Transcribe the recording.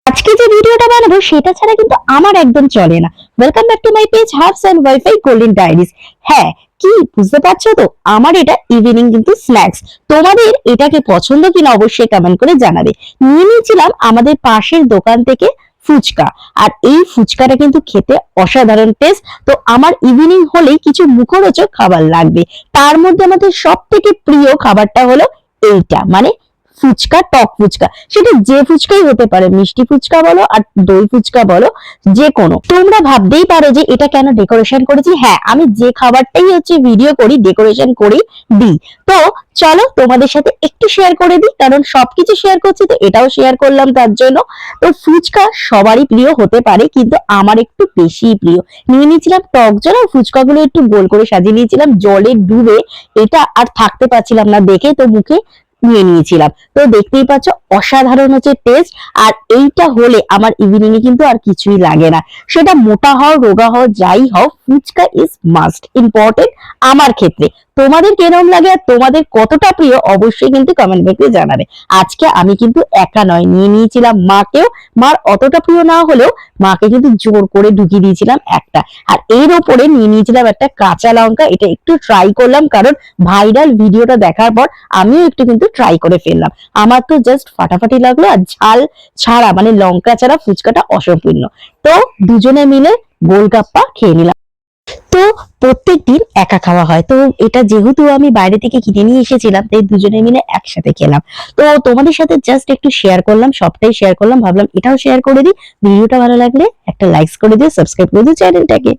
আজকে যে ভিডিওটা বানাবো সেটা ছাড়া কিন্তু আমার একদম চলে না। Welcome back to my page herbs and wifi golden diaries. হ্যাঁ, কি বুঝতে পারছো তো, আমার এটা ইভিনিং কিন্তু স্ন্যাক্স। তোমাদের এটাকে পছন্দ কিনা অবশ্যই কমেন্ট করে জানাবে। নিয়ে নিয়েছিলাম আমাদের পাশের দোকান থেকে ফুচকা, আর এই ফুচকাটা কিন্তু খেতে অসাধারণ টেস্ট। তো আমার ইভিনিং হলেই কিছু মুখরোচক খাবার লাগবে। তার মধ্যে আমাদের সব থেকে প্রিয় খাবারটা হলো এইটা, মানে ফুচকা, টক ফুচকা। সেটা যে ফুচকাই হতে পারে, মিষ্টি ফুচকা বলো আর দই ফুচকা বলো, যে কোনো। তোমরা ভাবতেই পারো যে এটা কেন ডেকোরেশন করেছি। হ্যাঁ, আমি যে খাবারটাই হচ্ছে ভিডিও করি ডেকোরেশন করি দিই। তো চলো তোমাদের সাথে একটু শেয়ার করে দিই, কারণ সবকিছু শেয়ার করছি তো এটাও শেয়ার করলাম তার জন্য। তো ফুচকা সবারই প্রিয় হতে পারে, কিন্তু আমার একটু বেশি প্রিয়। নিয়ে নিয়েছিলাম টক জল, আর ফুচকাগুলো একটু গোল করে সাজিয়ে নিয়েছিলাম জলে ডুবে। এটা আর থাকতে পারছিলাম না দেখে, তো মুখে নিয়ে নিয়েছিলাম। তো দেখতেই পাচ্ছ অসাধারণ হচ্ছে টেস্ট। আর এইটা হলে আমার ইভিনিং এ কিন্তু আর কিছুই লাগে না। সেটা মোটা হও রোগা হও যাই হও, ফুচকা ইজ মাস্ট ইম্পর্টেন্ট আমার ক্ষেত্রে। তোমাদের কেরম লাগে আর তোমাদের কতটা প্রিয় অবশ্যই কিন্তু কমেন্ট বক্সে জানাবে। আজকে আমি কিন্তু একা নয়, নিয়ে নিয়েছিলাম মাকেও। মার অতটা প্রিয় না হলেও মাকে কিন্তু জোর করে ঢুকিয়ে দিয়েছিলাম একটা। আর এর ওপরে নিয়ে নিয়েছিলাম একটা কাঁচা লঙ্কা। এটা একটু ট্রাই করলাম, কারণ ভাইরাল ভিডিওটা দেখার পর আমিও একটু কিন্তু ট্রাই করে ফেললাম। আমার তো জাস্ট ফাটাফাটি লাগলো। আর ঝাল ছাড়া মানে লঙ্কা ছাড়া ফুচকাটা অসম্পূর্ণ। তো দুজনে মিলে গোলগাপ্পা খেয়ে নিলাম। তো প্রত্যেকদিন একা খাওয়া হয়, তো এটা যেহেতু আমি বাইরে থেকে কিনে নিয়ে এসেছিলাম, তাই দুজনে মিলে একসাথে খেলাম। তো তোমাদের সাথে জাস্ট একটু শেয়ার করলাম, সবটাই শেয়ার করলাম, ভাবলাম এটাও শেয়ার করে দিই। ভিডিওটা ভালো লাগলে একটা লাইক করে দিও, সাবস্ক্রাইব করে দিও চ্যানেলটাকে।